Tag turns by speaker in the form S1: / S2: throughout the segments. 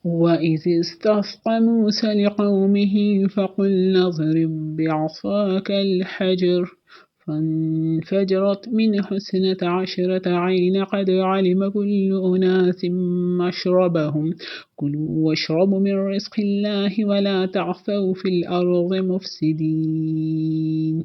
S1: وإذ استسقى موسى لقومه فقلنا اضرب بعصاك الحجر فانفجرت منه 12 عين قد علم كل أناس مشربهم كلوا واشربوا من رزق الله ولا تعثوا في الأرض مفسدين.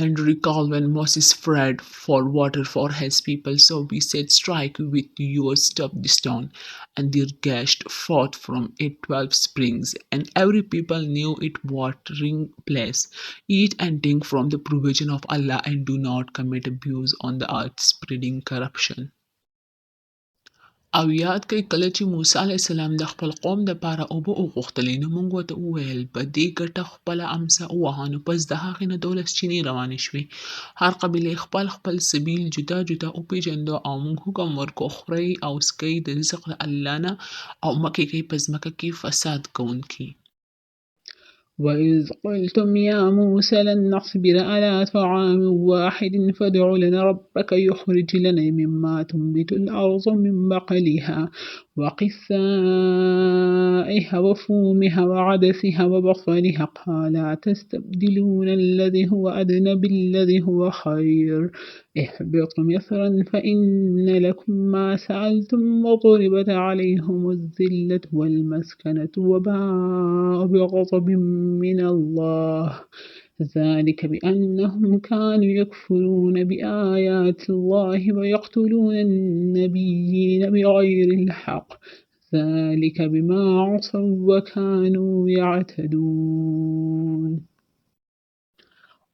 S2: And recall when Moses prayed for water for his people, so we said, strike with your staff the stone, and there gushed forth from it 12 springs, and every people knew it watering place. Eat and drink from the provision of Allah, and do not commit abuse on the earth, spreading corruption. او یاد کړئ کله چې موسی علیه السلام د خپل قوم دپاره اوبه وغوښتلې نو موږ ورته وویل په دې ګټه خپله امسه ووهه نو پس د هغې نه 12 چینې روانې شوې. هر قبیلې خپل خپل سبیل جدا جدا وپېژنده او موږ حکم ورکړو خورئ او څکئ د رزق د الله نه او مه کېږئ په ځمکه کې فساد کوونکي.
S1: وإذ قلتم يا موسى لن نصبر على طعام واحد فادع لنا ربك يخرج لنا مما تنبت الأرض من بقلها وقثائها وفومها وعدسها وبصلها قال أتستبدلون الذي هو أدنى بالذي هو خير اهبطوا مصرا فإن لكم ما سألتم وضربت عليهم الذلة والمسكنة وباءوا بغضب من الله ذلك بأنهم كانوا يكفرون بآيات الله ويقتلون النبيين بغير الحق ذلك بما عصوا وكانوا يعتدون.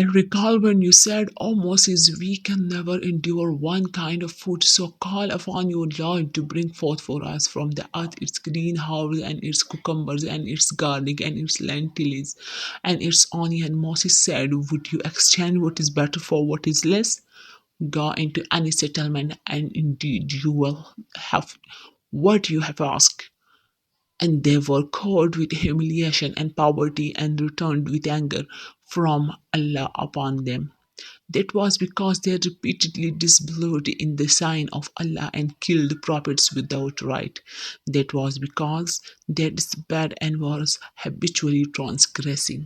S2: And recall when you said, O Moses, we can never endure one kind of food, so call upon your Lord to bring forth for us from the earth its green herbs and its cucumbers and its garlic and its lentils and its onion. Moses said, would you exchange what is better for what is less? Go into any settlement, and indeed you will have what you have asked. And they were caught with humiliation and poverty and returned with anger from Allah upon them. That was because they repeatedly disbelieved in the sign of Allah and killed prophets without right. That was because they despaired and was habitually transgressing.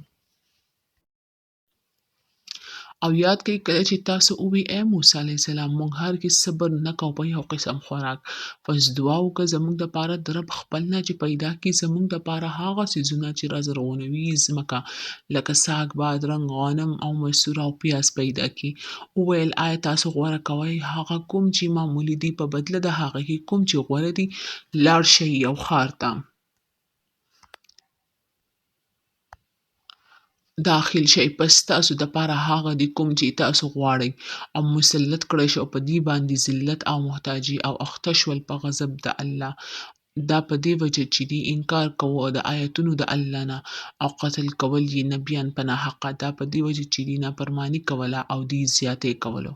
S2: او یاد کړئ کله چې تاسو ووی ای موسی علیه السلام موږ هرګز صبر نه کوو په you قسم خوراک پس دعا وکړه زموږ دپاره د رب خپل نه چې پیدا کړي زموږ دپاره هغه څیزونه چې رازرغونوي ځمکه لکه ساګ بادرنګ غنم او مسور او پیاز پیدا کړي وویل آیا تاسو غوره کوئ هغه کوم چې معمولي دي په بدله د هغه کې کوم چې غوره دي لاړ شئ یو ښار ته داخل شئ پس تاسو دپاره هغه دي کوم چې تاسو غواړئ او مسلط کړی شو په دې باندې ذلت او محتاجي او اخته شول په غضب د الله دا په دې وجه چې دی انکار کوو د آیتونو د الله نه او قتل کول یې نبیان په ناحقه دا په دې وجه چې دی نافرماني کوله او دی زیاتې کولو